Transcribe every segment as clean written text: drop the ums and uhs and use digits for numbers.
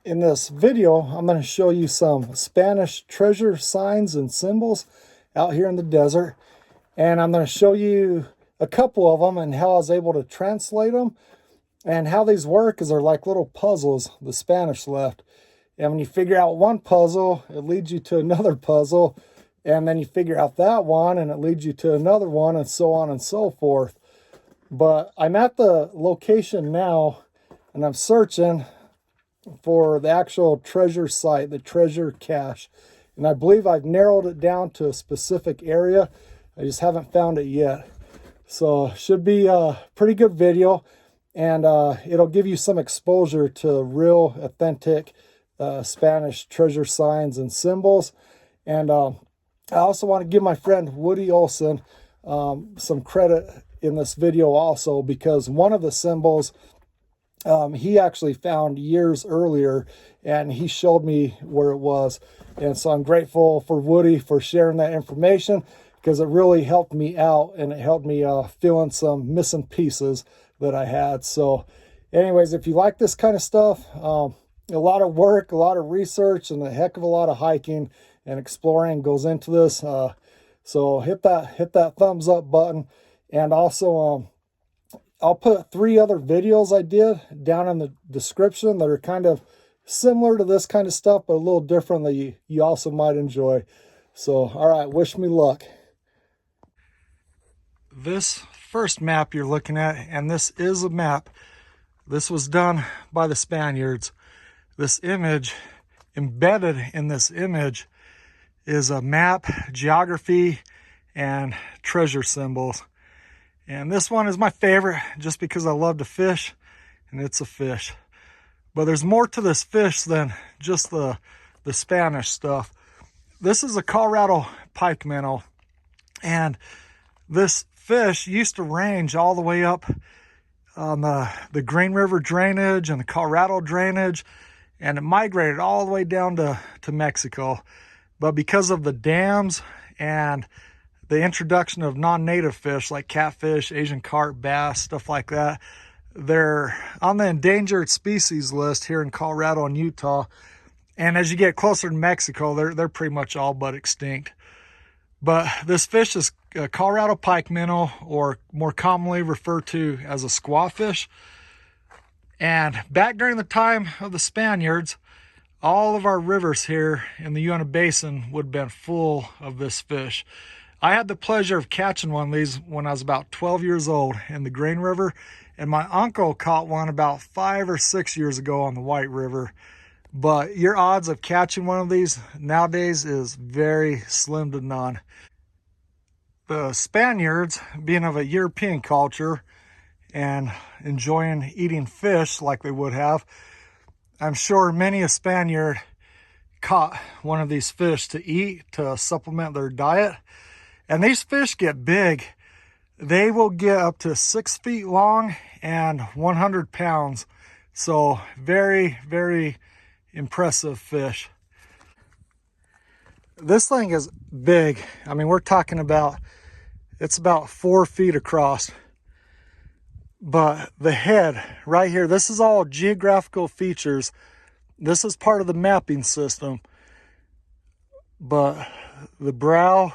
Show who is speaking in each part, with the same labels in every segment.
Speaker 1: In this video, I'm going to show you some Spanish treasure signs and symbols out here in the desert. And I'm going to show you a couple of them and how I was able to translate them. And how these work is they're like little puzzles the Spanish left. And when you figure out one puzzle, it leads you to another puzzle. And then you figure out that one and it leads you to another one, and so on and so forth. But I'm at the location now and I'm searching for the actual treasure site, the treasure cache. And I believe I've narrowed it down to a specific area. I just haven't found it yet. So should be a pretty good video, and it'll give you some exposure to real authentic Spanish treasure signs and symbols. And I also want to give my friend Woody Olson some credit in this video also, because one of the symbols he actually found years earlier, and he showed me where it was. And so I'm grateful for Woody for sharing that information, because it really helped me out, and it helped me fill in some missing pieces that I had. So anyways, if you like this kind of stuff, a lot of work, a lot of research, and a heck of a lot of hiking and exploring goes into this. So hit that thumbs up button. And also I'll put 3 other videos I did down in the description that are kind of similar to this kind of stuff, but a little different, that you also might enjoy. So, all right, wish me luck. This first map you're looking at, and this is a map. This was done by the Spaniards. This image, embedded in this image, is a map, geography, and treasure symbols. And this one is my favorite just because I love to fish, and it's a fish. But there's more to this fish than just the Spanish stuff. This is a Colorado pike minnow, and this fish used to range all the way up on the Green River drainage and the Colorado drainage, and it migrated all the way down to Mexico. But because of the dams and the introduction of non-native fish like catfish, Asian carp, bass, stuff like that, they're on the endangered species list here in Colorado and Utah. And as you get closer to Mexico, they're pretty much all but extinct. But this fish is a Colorado pike minnow, or more commonly referred to as a squawfish. And back during the time of the Spaniards, all of our rivers here in the Uinta Basin would have been full of this fish. I had the pleasure of catching one of these when I was about 12 years old in the Green River, and my uncle caught one about 5 or 6 years ago on the White River. But your odds of catching one of these nowadays is very slim to none. The Spaniards, being of a European culture and enjoying eating fish like they would have, I'm sure many a Spaniard caught one of these fish to eat, to supplement their diet. And these fish get big. They will get up to 6 feet long and 100 pounds. So very, very impressive fish. This thing is big. I mean, we're talking about, it's about 4 feet across. But the head right here, this is all geographical features. This is part of the mapping system. But the brow,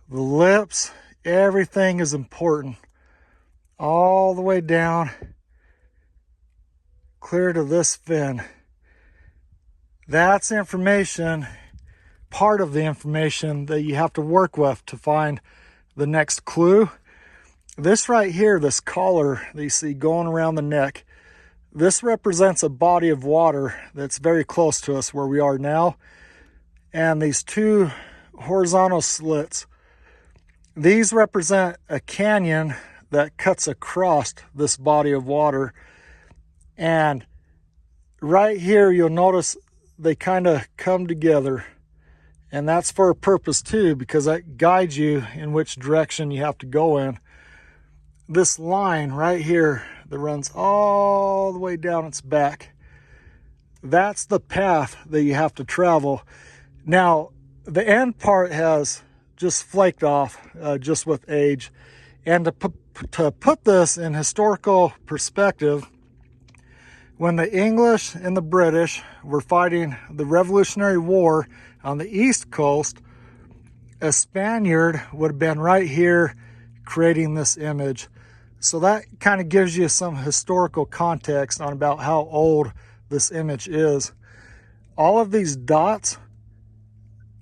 Speaker 1: the lips, everything is important. All the way down, clear to this fin. That's information, part of the information that you have to work with to find the next clue. This right here, this collar that you see going around the neck, this represents a body of water that's very close to us where we are now. And these 2 horizontal slits, these represent a canyon that cuts across this body of water. And right here, you'll notice they kind of come together. And that's for a purpose too, because that guides you in which direction you have to go in. This line right here that runs all the way down its back, that's the path that you have to travel. Now, the end part has just flaked off just with age. And to put this in historical perspective, when the English and the British were fighting the Revolutionary War on the East Coast, a Spaniard would have been right here creating this image. So that kind of gives you some historical context on about how old this image is. All of these dots,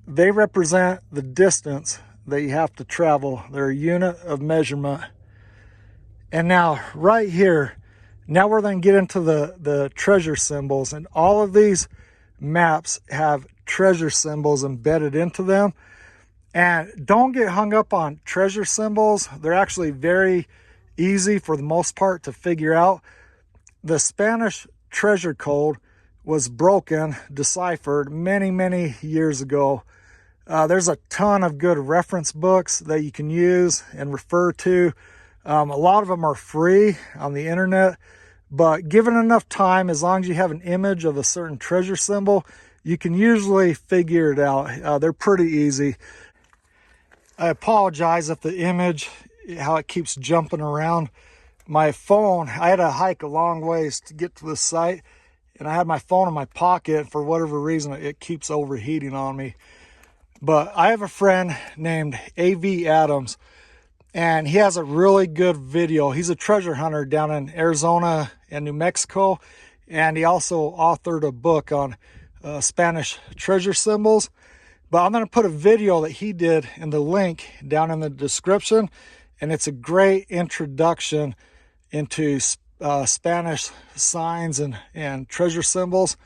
Speaker 1: they represent the distance that you have to travel. They're a unit of measurement. And now right here, now we're going to get into the treasure symbols, and all of these maps have treasure symbols embedded into them. And don't get hung up on treasure symbols. They're actually very easy for the most part to figure out. The Spanish treasure code was broken, deciphered many years ago. There's a ton of good reference books that you can use and refer to. A lot of them are free on the internet, but given enough time, as long as you have an image of a certain treasure symbol, you can usually figure it out. They're pretty easy. I apologize if the image, how it keeps jumping around. My phone, I had to hike a long ways to get to the site, and I had my phone in my pocket. For whatever reason, it keeps overheating on me. But I have a friend named A.V. Adams, and he has a really good video. He's a treasure hunter down in Arizona and New Mexico, and he also authored a book on Spanish treasure symbols. But I'm going to put a video that he did in the link down in the description, and it's a great introduction into Spanish signs and treasure symbols.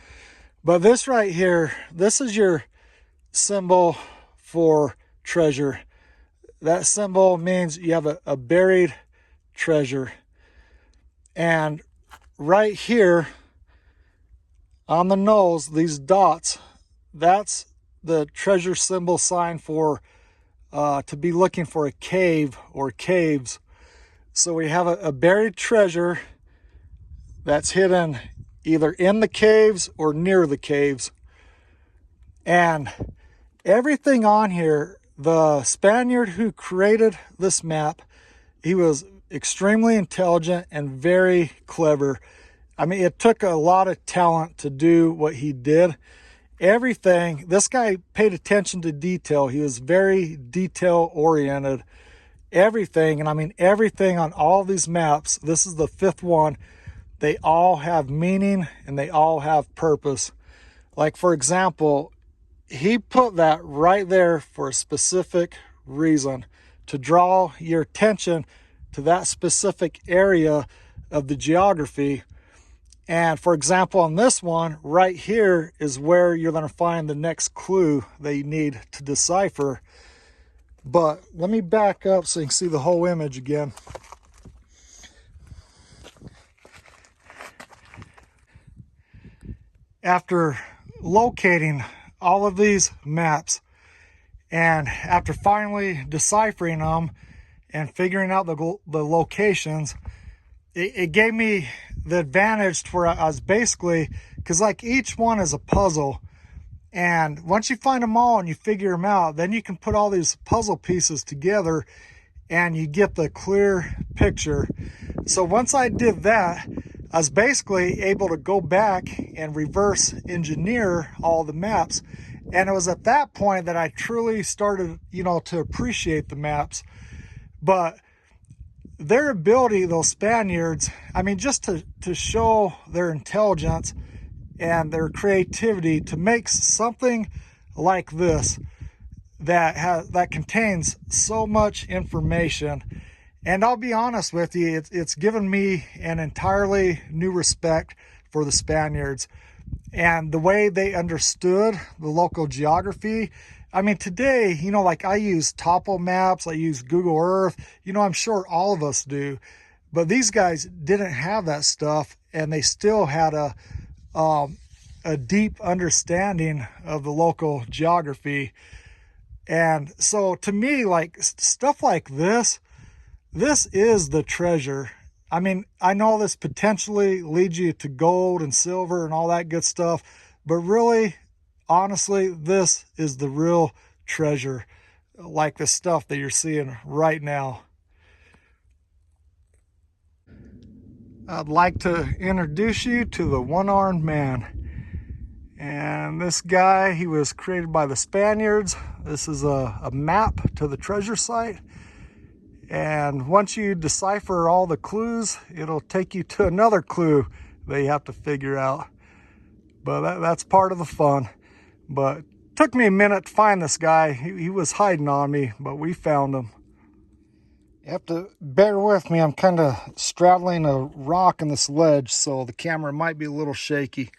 Speaker 1: But this right here, this is your symbol for treasure. That symbol means you have a buried treasure. And right here on the nose, these dots, that's the treasure symbol sign for to be looking for a cave or caves. So we have a buried treasure that's hidden either in the caves or near the caves. And everything on here, the Spaniard who created this map, he was extremely intelligent and very clever. I mean, it took a lot of talent to do what he did. Everything, this guy paid attention to detail. He was very detail oriented. Everything, and I mean everything on all these maps, this is the 5th one, they all have meaning and they all have purpose. Like, for example, he put that right there for a specific reason, to draw your attention to that specific area of the geography. And for example, on this one right here is where you're going to find the next clue that you need to decipher. But let me back up so you can see the whole image again. After locating all of these maps, and after finally deciphering them and figuring out the locations, it gave me the advantage to where I was basically, because like each one is a puzzle, and once you find them all and you figure them out, then you can put all these puzzle pieces together and you get the clear picture. So once I did that, I was basically able to go back and reverse engineer all the maps. And it was at that point that I truly started, to appreciate the maps. But their ability, those Spaniards, I mean, just to show their intelligence and their creativity to make something like this that contains so much information. And I'll be honest with you, it's given me an entirely new respect for the Spaniards and the way they understood the local geography. I mean, today, like I use topo maps, I use Google Earth, I'm sure all of us do, but these guys didn't have that stuff, and they still had a deep understanding of the local geography. And so to me, like stuff like this is the treasure. I mean, I know this potentially leads you to gold and silver and all that good stuff, but really, honestly, this is the real treasure, like the stuff that you're seeing right now. I'd like to introduce you to the one-armed man. And this guy, he was created by the Spaniards. This is a map to the treasure site. And once you decipher all the clues, it'll take you to another clue that you have to figure out. But that's part of the fun. But it took me a minute to find this guy. He was hiding on me, but we found him. You have to bear with me. I'm kind of straddling a rock in this ledge, so the camera might be a little shaky.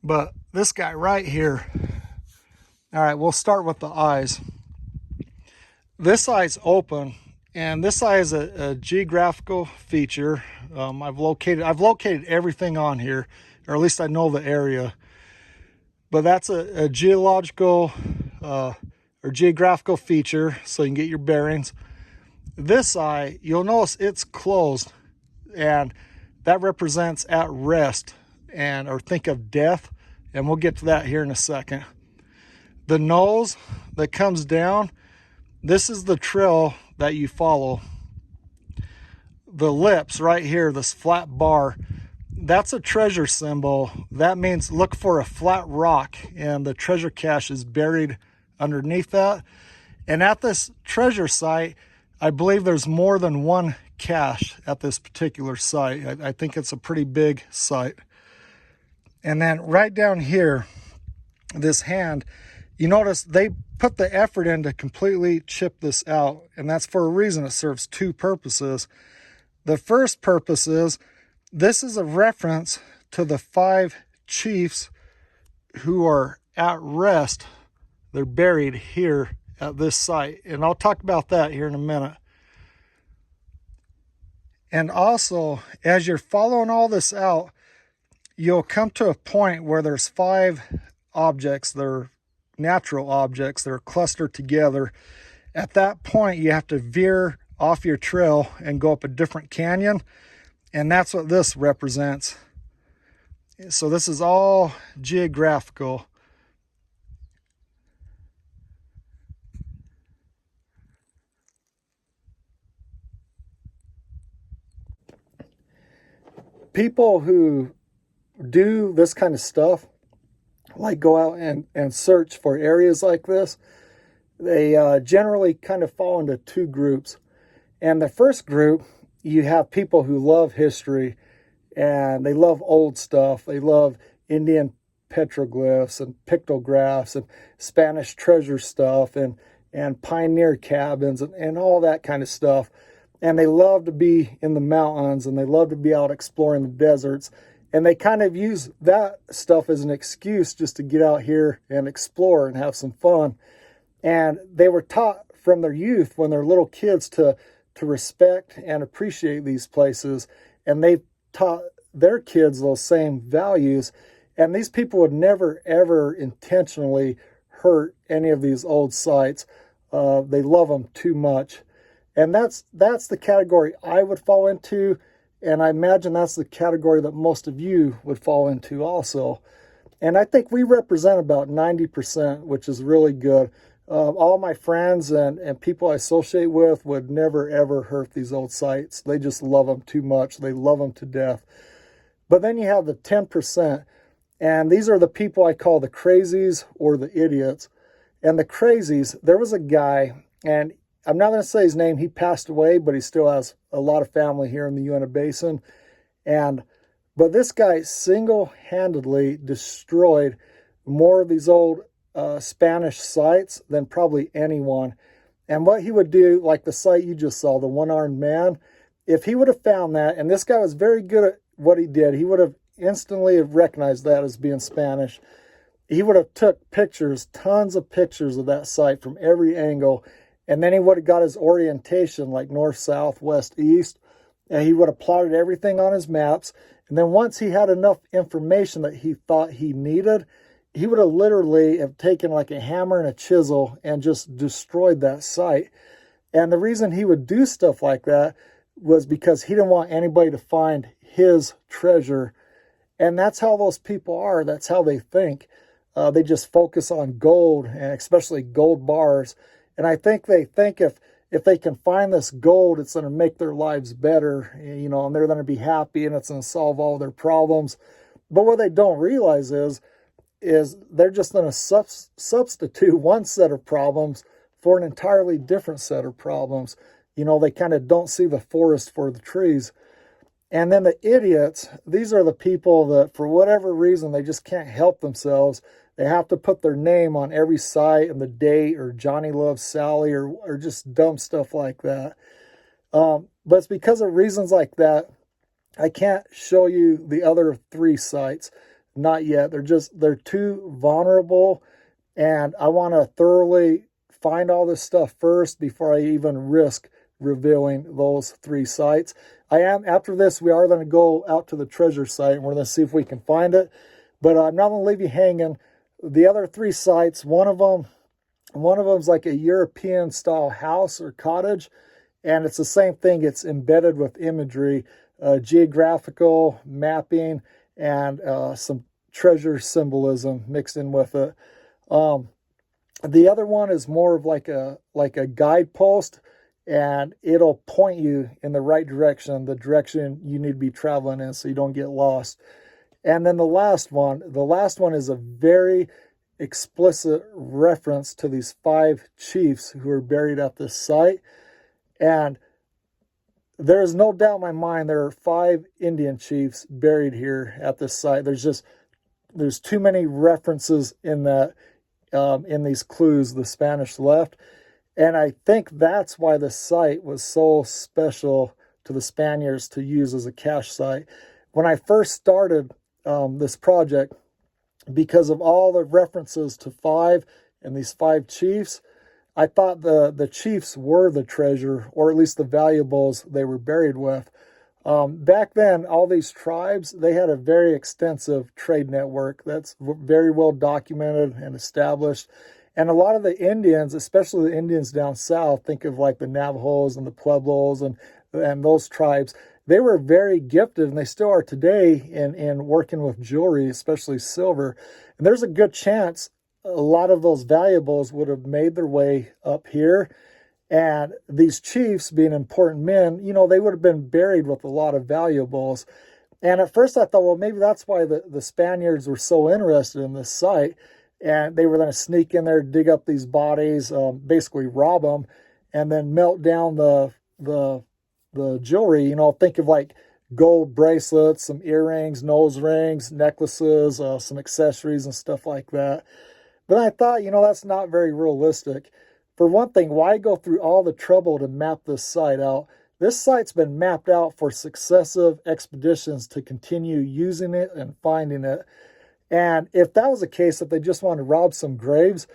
Speaker 1: But this guy right here. All right, we'll start with the eyes. This eye's open, and this eye is a geographical feature. I've located everything on here, or at least I know the area. But that's a geological or geographical feature, so you can get your bearings. This eye, you'll notice it's closed, and that represents at rest, or think of death, and we'll get to that here in a second. The nose that comes down, this is the trail that you follow. The lips right here, this flat bar, that's a treasure symbol. That means look for a flat rock, and the treasure cache is buried underneath that. And at this treasure site, I believe there's more than one cache at this particular site. I think it's a pretty big site. And then right down here, this hand, you notice they put the effort in to completely chip this out. And that's for a reason. It serves two purposes. The first purpose is, this is a reference to the 5 chiefs who are at rest. They're buried here at this site, and I'll talk about that here in a minute. And also, as you're following all this out, you'll come to a point where there's 5 objects. They're natural objects. They're clustered together. At that point, you have to veer off your trail and go up a different canyon, and that's what this represents. So this is all geographical. People who do this kind of stuff, like go out and search for areas like this, they generally kind of fall into 2 groups. And the first group, you have people who love history, and they love old stuff. They love Indian petroglyphs and pictographs and Spanish treasure stuff and pioneer cabins and all that kind of stuff. And they love to be in the mountains, and they love to be out exploring the deserts. And they kind of use that stuff as an excuse just to get out here and explore and have some fun. And they were taught from their youth, when they're little kids, to respect and appreciate these places. And they taught their kids those same values. And these people would never, ever intentionally hurt any of these old sites. They love them too much. And that's the category I would fall into, and I imagine that's the category that most of you would fall into also. And I think we represent about 90%, which is really good. All my friends and people I associate with would never, ever hurt these old sites. They just love them too much. They love them to death. But then you have the 10%, and these are the people I call the crazies or the idiots. And the crazies, there was a guy, and I'm not going to say his name. He passed away, but he still has a lot of family here in the Uinta Basin. But this guy single-handedly destroyed more of these old Spanish sites than probably anyone. And what he would do, like the site you just saw, the one-armed man, if he would have found that, and this guy was very good at what he did, he would have instantly recognized that as being Spanish. He would have took pictures, tons of pictures of that site from every angle. And then he would have got his orientation, like north, south, west, east. And he would have plotted everything on his maps. And then once he had enough information that he thought he needed, he would have literally have taken like a hammer and a chisel and just destroyed that site. And the reason he would do stuff like that was because he didn't want anybody to find his treasure. And that's how those people are. That's how they think. They just focus on gold, and especially gold bars. And I think they think if they can find this gold, it's going to make their lives better, you know, and they're going to be happy and it's going to solve all their problems. But what they don't realize is they're just going to substitute one set of problems for an entirely different set of problems. You know, they kind of don't see the forest for the trees. And then the idiots, these are the people that for whatever reason, they just can't help themselves. They have to put their name on every site and the date, or Johnny loves Sally, or just dumb stuff like that. But it's because of reasons like that, I can't show you the other 3 sites. Not yet. They're too vulnerable, and I want to thoroughly find all this stuff first before I even risk revealing those 3 sites. After this, we are going to go out to the treasure site and we're going to see if we can find it. But I'm not going to leave you hanging. The other 3 sites, one of them's like a European style house or cottage, and it's the same thing. It's embedded with imagery, geographical mapping, and some treasure symbolism mixed in with it. The other one is more of like a guidepost, and it'll point you in the right direction, the direction you need to be traveling in, so you don't get lost. And then the last one is a very explicit reference to these 5 chiefs who are buried at this site. And there is no doubt in my mind there are 5 Indian chiefs buried here at this site. There's too many references in that, in these clues the Spanish left. And I think that's why the site was so special to the Spaniards to use as a cache site. When I first started this project, because of all the references to 5 and these 5 chiefs, I thought the chiefs were the treasure, or at least the valuables they were buried with. Back then, all these tribes, they had a very extensive trade network that's very well documented and established. And a lot of the Indians, especially the Indians down south, think of like the Navajos and the Pueblos and those tribes, they were very gifted, and they still are today in working with jewelry, especially silver. And there's a good chance a lot of those valuables would have made their way up here. And these chiefs, being important men, you know, they would have been buried with a lot of valuables. And at first I thought, well, maybe that's why the Spaniards were so interested in this site. And they were going to sneak in there, dig up these bodies, basically rob them, and then melt down the jewelry. You know, think of like gold bracelets, some earrings, nose rings, necklaces, some accessories and stuff like that. But I thought, you know, that's not very realistic. For one thing, why go through all the trouble to map this site out? This site's been mapped out for successive expeditions to continue using it and finding it. And if that was the case, if they just wanted to rob some graves,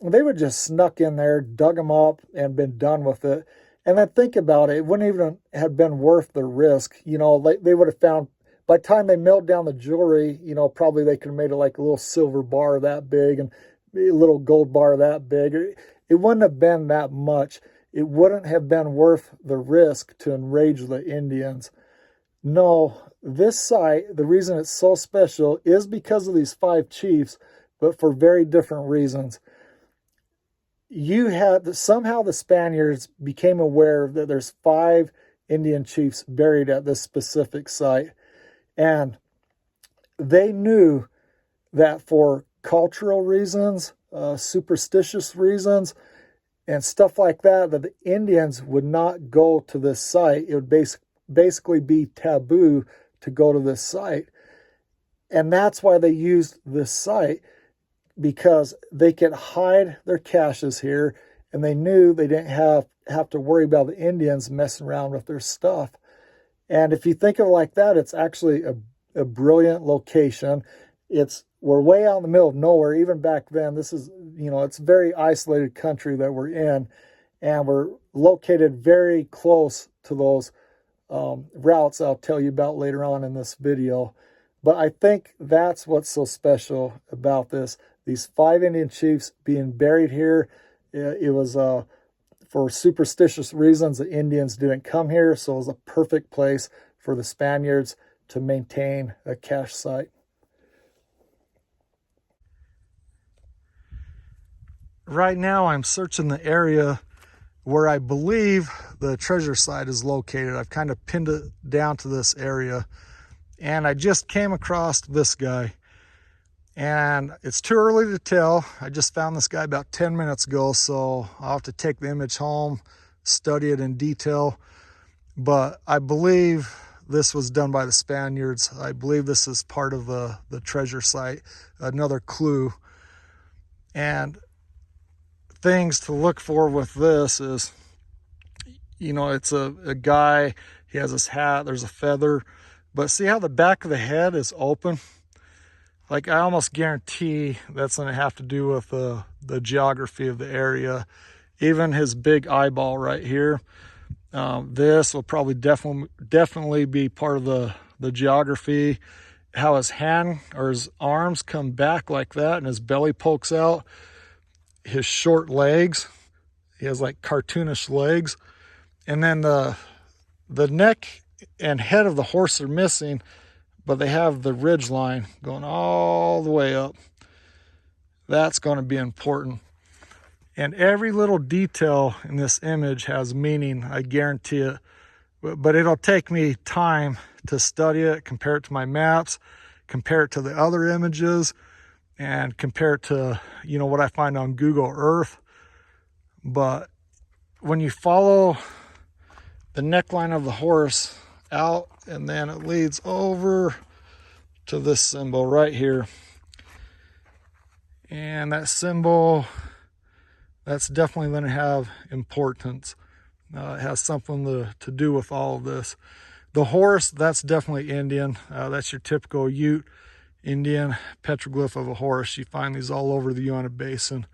Speaker 1: they would just snuck in there, dug them up, and been done with it. And then think about it, it wouldn't even have been worth the risk. You know, they would have found, by the time they milled down the jewelry, you know, probably they could have made it like a little silver bar that big and a little gold bar that big. It wouldn't have been that much. It wouldn't have been worth the risk to enrage the Indians. No, this site, the reason it's so special is because of these 5 chiefs, but for very different reasons. Somehow the Spaniards became aware that there's 5 Indian chiefs buried at this specific site. And they knew that for cultural reasons, superstitious reasons, and stuff like that, that the Indians would not go to this site. It would basically be taboo to go to this site. And that's why they used this site, because they could hide their caches here, and they knew they didn't have to worry about the Indians messing around with their stuff. And if you think of it like that, it's actually a brilliant location. We're way out in the middle of nowhere. Even back then, this is, you know, it's a very isolated country that we're in, and we're located very close to those routes I'll tell you about later on in this video. But I think that's what's so special about this. These 5 Indian chiefs being buried here, it was for superstitious reasons. The Indians didn't come here, so it was a perfect place for the Spaniards to maintain a cache site. Right now I'm searching the area where I believe the treasure site is located. I've kind of pinned it down to this area, and I just came across this guy, and it's too early to tell. I just found this guy about 10 minutes ago, so I'll have to take the image home, study it in detail. But I believe this was done by the Spaniards. I believe this is part of the treasure site, another clue. And things to look for with this is, you know, it's a guy, he has his hat, there's a feather, but see how the back of the head is open? Like, I almost guarantee that's going to have to do with the geography of the area. Even his big eyeball right here, this will probably definitely be part of the geography. How his hand or his arms come back like that and his belly pokes out. His short legs, he has like cartoonish legs. And then the neck and head of the horse are missing, but they have the ridge line going all the way up. That's going to be important. And every little detail in this image has meaning, I guarantee it. But it'll take me time to study it, compare it to my maps, compare it to the other images, and compare it to, you know, what I find on Google Earth. But when you follow the neckline of the horse out, and then it leads over to this symbol right here, and that symbol, that's definitely going to have importance. It has something to do with all of this. The horse, that's definitely Indian. That's your typical Ute Indian petroglyph of a horse. You find these all over the Uinta Basin.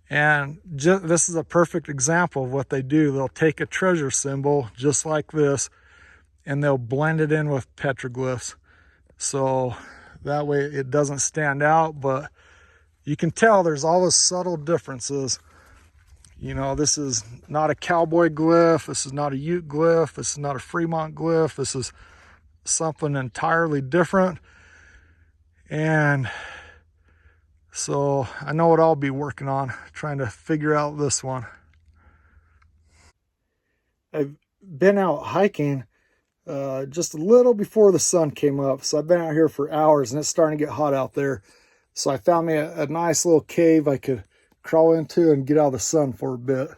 Speaker 1: And this is a perfect example of what they do. They'll take a treasure symbol just like this, and they'll blend it in with petroglyphs. So that way it doesn't stand out, but you can tell there's all those subtle differences. You know, this is not a cowboy glyph. This is not a Ute glyph. This is not a Fremont glyph. This is something entirely different. And so I know what I'll be working on, trying to figure out this one. I've been out hiking just a little before the sun came up. So I've been out here for hours, and it's starting to get hot out there. So I found me a nice little cave I could crawl into and get out of the sun for a bit.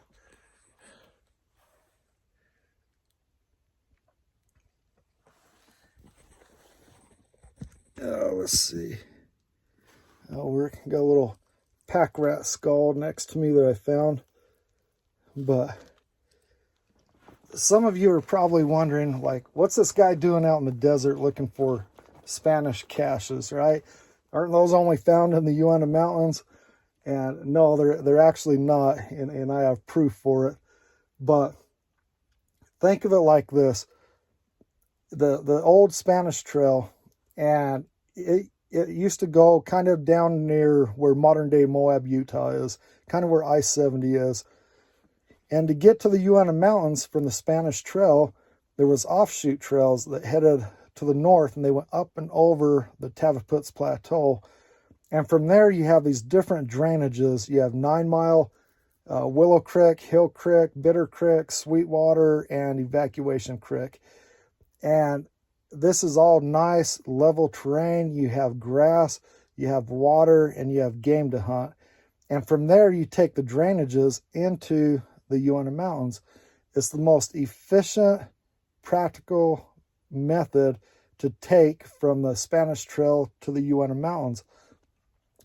Speaker 1: Let's see. We got a little pack rat skull next to me that I found. But some of you are probably wondering, like, what's this guy doing out in the desert looking for Spanish caches, right? Aren't those only found in the Uinta Mountains? And no, they're actually not, and I have proof for it. But think of it like this. The old Spanish Trail, and it used to go kind of down near where modern-day Moab, Utah is, kind of where I-70 is. And to get to the Uinta Mountains from the Spanish Trail, there was offshoot trails that headed to the north, and they went up and over the Tavaputs Plateau. And from there, you have these different drainages. You have 9 Mile, Willow Creek, Hill Creek, Bitter Creek, Sweetwater, and Evacuation Creek. And this is all nice, level terrain. You have grass, you have water, and you have game to hunt. And from there, you take the drainages into the Uinta Mountains. It's the most efficient, practical method to take from the Spanish Trail to the Uinta Mountains.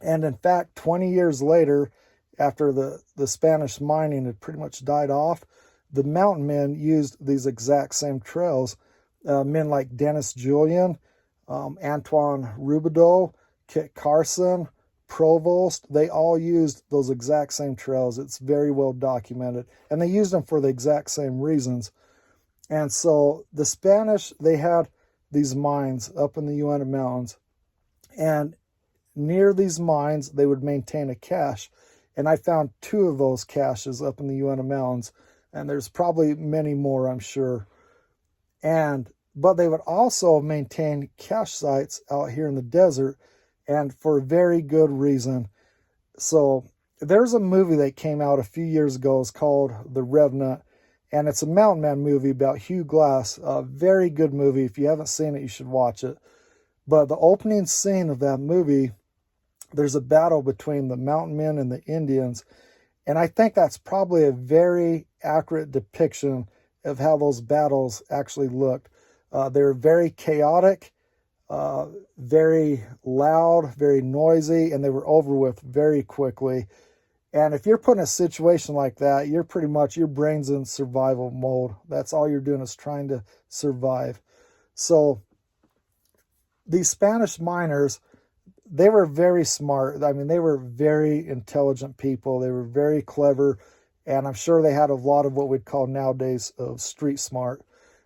Speaker 1: And in fact, 20 years later, after the Spanish mining had pretty much died off, the mountain men used these exact same trails. Men like Dennis Julian, Antoine Rubidoux, Kit Carson, Provost, they all used those exact same trails. It's very well documented. And they used them for the exact same reasons. And so the Spanish, they had these mines up in the Uinta Mountains. And near these mines, they would maintain a cache. And I found 2 of those caches up in the Uinta Mountains. And there's probably many more, I'm sure. But they would also maintain cache sites out here in the desert, and for a very good reason. So there's a movie that came out a few years ago. It's called The Revenant, and it's a mountain man movie about Hugh Glass. A very good movie. If you haven't seen it, you should watch it. But the opening scene of that movie, there's a battle between the mountain men and the Indians, and I think that's probably a very accurate depiction of how those battles actually looked. They're very chaotic, very loud, very noisy, and they were over with very quickly. And if you're put in a situation like that, you're pretty much, your brain's in survival mode. That's all you're doing is trying to survive. So these Spanish miners, they were very smart. I mean, they were very intelligent people. They were very clever. And I'm sure they had a lot of what we'd call nowadays of street smart.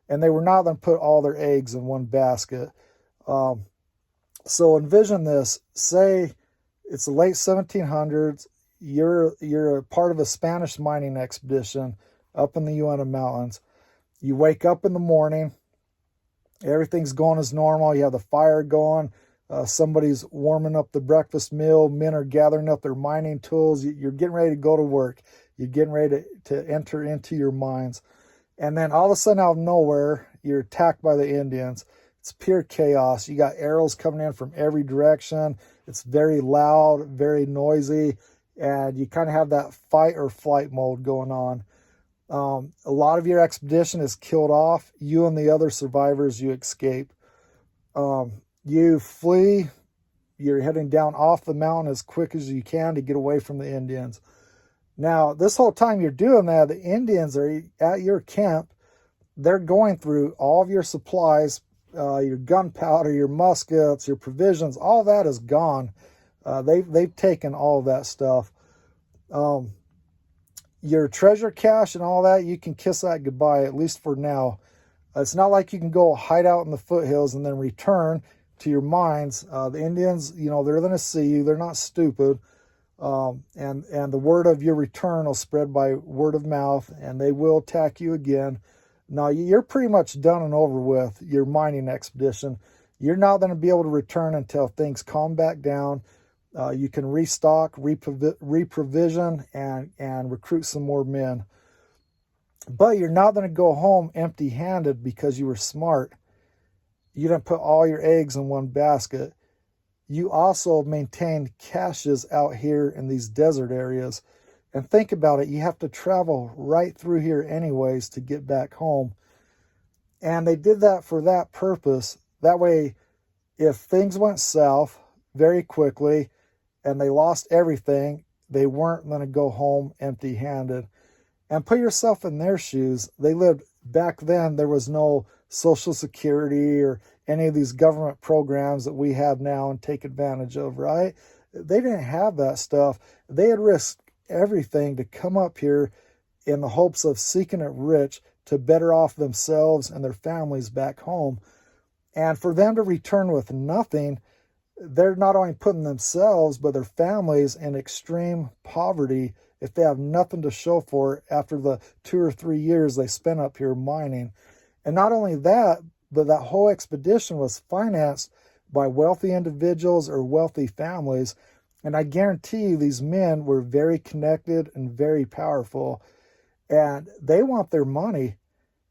Speaker 1: And they were not going to put all their eggs in one basket. So envision this. Say it's the late 1700s. You're a part of a Spanish mining expedition up in the Uinta Mountains. You wake up in the morning. Everything's going as normal. You have the fire going. Somebody's warming up the breakfast meal. Men are gathering up their mining tools. You're getting ready to go to work. You're getting ready to enter into your mines. And then all of a sudden, out of nowhere, you're attacked by the Indians. It's pure chaos. You got arrows coming in from every direction. It's very loud, very noisy, and you kind of have that fight or flight mode going on. A lot of your expedition is killed off. You and the other survivors, you escape. You flee. You're heading down off the mountain as quick as you can to get away from the Indians. Now, this whole time you're doing that, the Indians are at your camp. They're going through all of your supplies, your gunpowder, your muskets, your provisions. All that is gone. They've taken all of that stuff. Your treasure cache and all that, you can kiss that goodbye, at least for now. It's not like you can go hide out in the foothills and then return to your mines. The Indians, they're going to see you. They're not stupid. And the word of your return will spread by word of mouth, and they will attack you again. Now, you're pretty much done and over with your mining expedition. You're not going to be able to return until things calm back down. You can restock, reprovision, and recruit some more men. But you're not going to go home empty-handed because you were smart. You didn't put all your eggs in one basket. You also maintain caches out here in these desert areas. And think about it, you have to travel right through here anyways to get back home. And they did that for that purpose. That way, if things went south very quickly and they lost everything, they weren't going to go home empty-handed. And put yourself in their shoes. They lived back then, there was no Social Security or any of these government programs that we have now and take advantage of, right? They didn't have that stuff. They had risked everything to come up here in the hopes of seeking it rich to better off themselves and their families back home. And for them to return with nothing, they're not only putting themselves but their families in extreme poverty if they have nothing to show for it after the 2 or 3 years they spent up here mining. And not only that, but that whole expedition was financed by wealthy individuals or wealthy families. And I guarantee you these men were very connected and very powerful. And they want their money.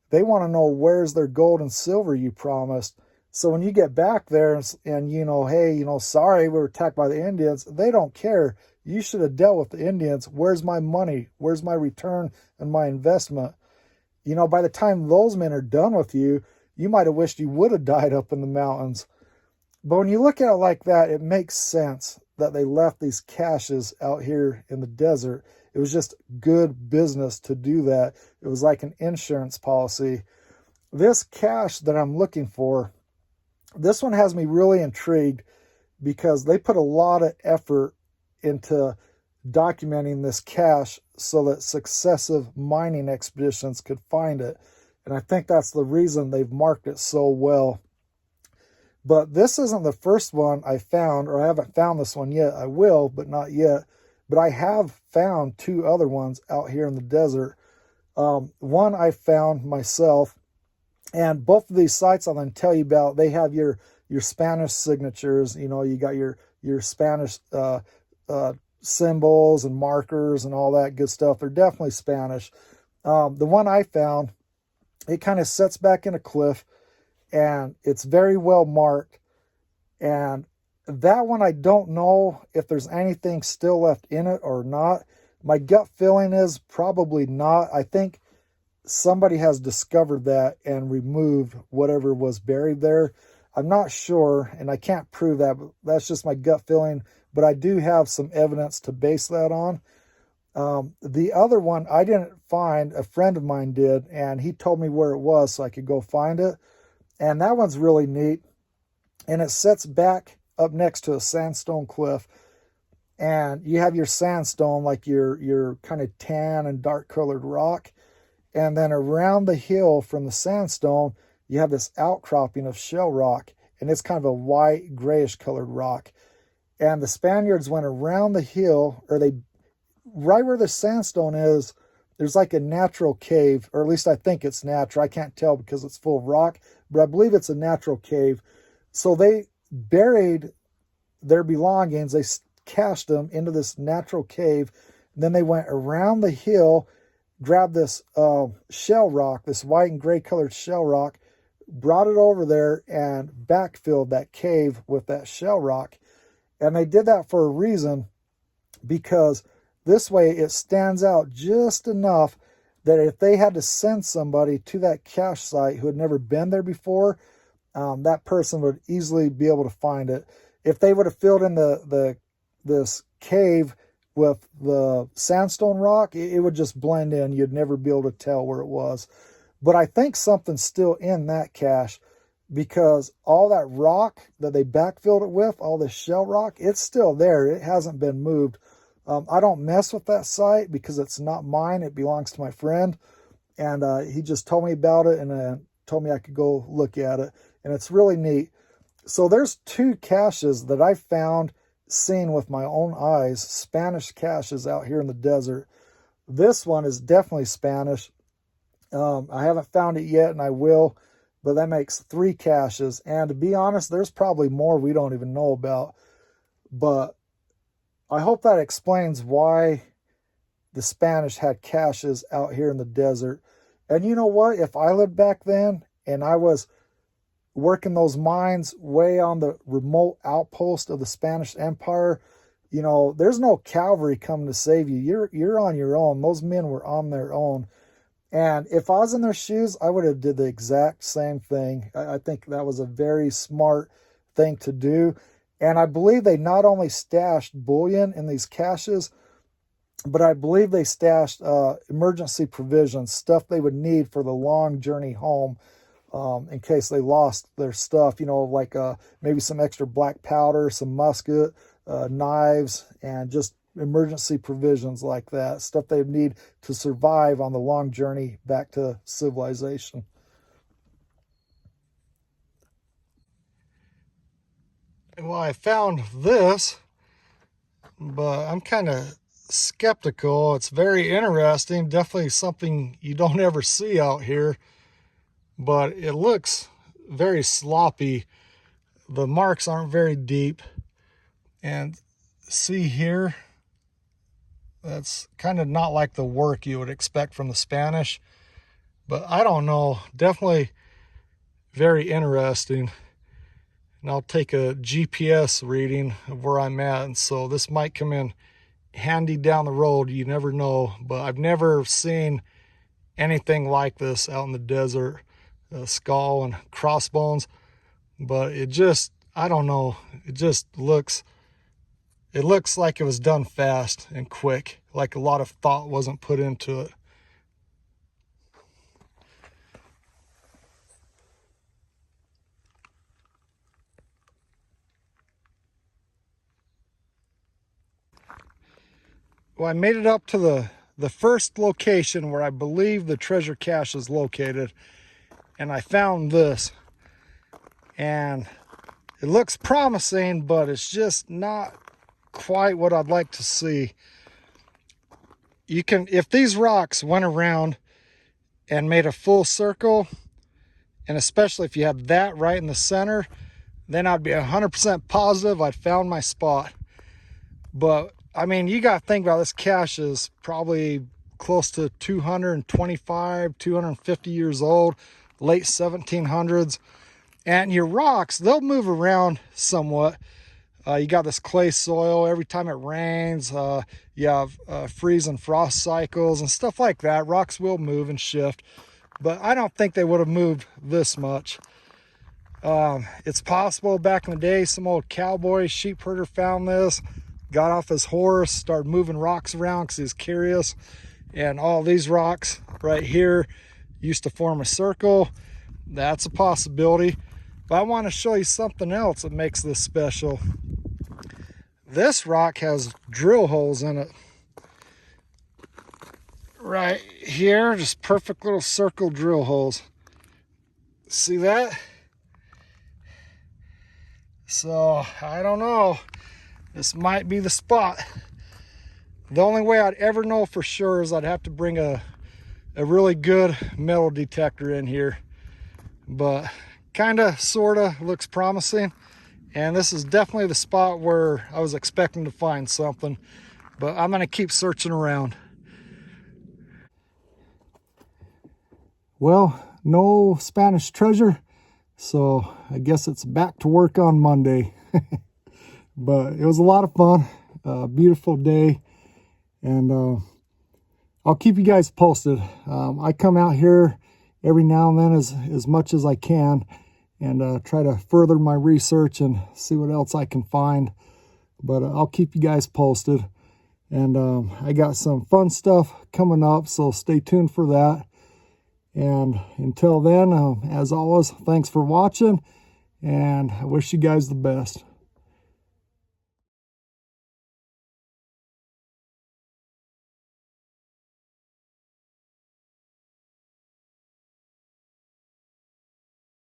Speaker 1: They want to know where's their gold and silver you promised. So when you get back there and hey, sorry, we were attacked by the Indians, they don't care. You should have dealt with the Indians. Where's my money? Where's my return and my investment? By the time those men are done with you, you might have wished you would have died up in the mountains. But when you look at it like that, it makes sense that they left these caches out here in the desert. It was just good business to do that. It was like an insurance policy. This cache that I'm looking for, this one has me really intrigued because they put a lot of effort into documenting this cache so that successive mining expeditions could find it. And I think that's the reason they've marked it so well. But this isn't the first one I found, or I haven't found this one yet. I will, but not yet. But I have found 2 other ones out here in the desert. One I found myself, and both of these sites I'm going to tell you about, they have your Spanish signatures. You got your Spanish symbols and markers and all that good stuff. They're definitely Spanish. The one I found, it kind of sets back in a cliff, and it's very well marked. And that one, I don't know if there's anything still left in it or not. My gut feeling is probably not. I think somebody has discovered that and removed whatever was buried there. I'm not sure, and I can't prove that, but that's just my gut feeling. But I do have some evidence to base that on. The other one I didn't find, a friend of mine did, and he told me where it was so I could go find it. And that one's really neat. And it sits back up next to a sandstone cliff. And you have your sandstone, like your kind of tan and dark colored rock. And then around the hill from the sandstone, you have this outcropping of shell rock. And it's kind of a white, grayish colored rock. And the Spaniards went around the hill, or they, right where the sandstone is, there's like a natural cave, or at least I think it's natural. I can't tell because it's full of rock, but I believe it's a natural cave. So they buried their belongings. They cached them into this natural cave. And then they went around the hill, grabbed this shell rock, this white and gray colored shell rock, brought it over there and backfilled that cave with that shell rock. And they did that for a reason, because this way it stands out just enough that if they had to send somebody to that cache site who had never been there before, that person would easily be able to find it. If they would have filled in this cave with the sandstone rock, it would just blend in. You'd never be able to tell where it was. But I think something's still in that cache, because all that rock that they backfilled it with, all this shell rock, it's still there. It hasn't been moved. I don't mess with that site because it's not mine. It belongs to my friend. And he just told me about it and told me I could go look at it. And it's really neat. So there's two caches that I found, seen with my own eyes, Spanish caches out here in the desert. This one is definitely Spanish. I haven't found it yet, and I will, but that makes 3 caches. And to be honest, there's probably more we don't even know about. But I hope that explains why the Spanish had caches out here in the desert. And you know what? If I lived back then and I was working those mines way on the remote outpost of the Spanish Empire, you know, there's no cavalry coming to save you. You're on your own. Those men were on their own. And if I was in their shoes, I would have did the exact same thing. I think that was a very smart thing to do. And I believe they not only stashed bullion in these caches, but I believe they stashed emergency provisions, stuff they would need for the long journey home, in case they lost their stuff, you know, like maybe some extra black powder, some musket, knives, and just emergency provisions like that, stuff they would need to survive on the long journey back to civilization. Well, I found this, but I'm kind of skeptical. It's very interesting, definitely something you don't ever see out here, but it looks very sloppy. The marks aren't very deep. And see here, that's kind of not like the work you would expect from the Spanish, but I don't know, definitely very interesting. And I'll take a GPS reading of where I'm at, and so this might come in handy down the road. You never know, but I've never seen anything like this out in the desert, skull and crossbones. But it just, I don't know, it just looks, it looks like it was done fast and quick, like a lot of thought wasn't put into it. Well, I made it up to the first location where I believe the treasure cache is located, and I found this. And it looks promising, but it's just not quite what I'd like to see. You can, if these rocks went around and made a full circle, and especially if you had that right in the center, then I'd be 100% positive I'd found my spot. But I mean, you got to think about this cache is probably close to 225, 250 years old, late 1700s. And your rocks, they'll move around somewhat. You got this clay soil. Every time it rains, you have freeze and frost cycles and stuff like that. Rocks will move and shift, but I don't think they would have moved this much. It's possible back in the day, some old cowboy sheep herder found this, got off his horse, started moving rocks around because he was curious. And all these rocks right here used to form a circle. That's a possibility. But I want to show you something else that makes this special. This rock has drill holes in it. Right here, just perfect little circle drill holes. See that? So, I don't know. This might be the spot. The only way I'd ever know for sure is I'd have to bring a really good metal detector in here. But kind of, sort of looks promising. And this is definitely the spot where I was expecting to find something. But I'm going to keep searching around. Well, no Spanish treasure. So I guess it's back to work on Monday. But it was a lot of fun. Beautiful day. And I'll keep you guys posted. I come out here every now and then as much as I can and try to further my research and see what else I can find. But I'll keep you guys posted. And I got some fun stuff coming up, so stay tuned for that. And until then, as always, thanks for watching, and I wish you guys the best.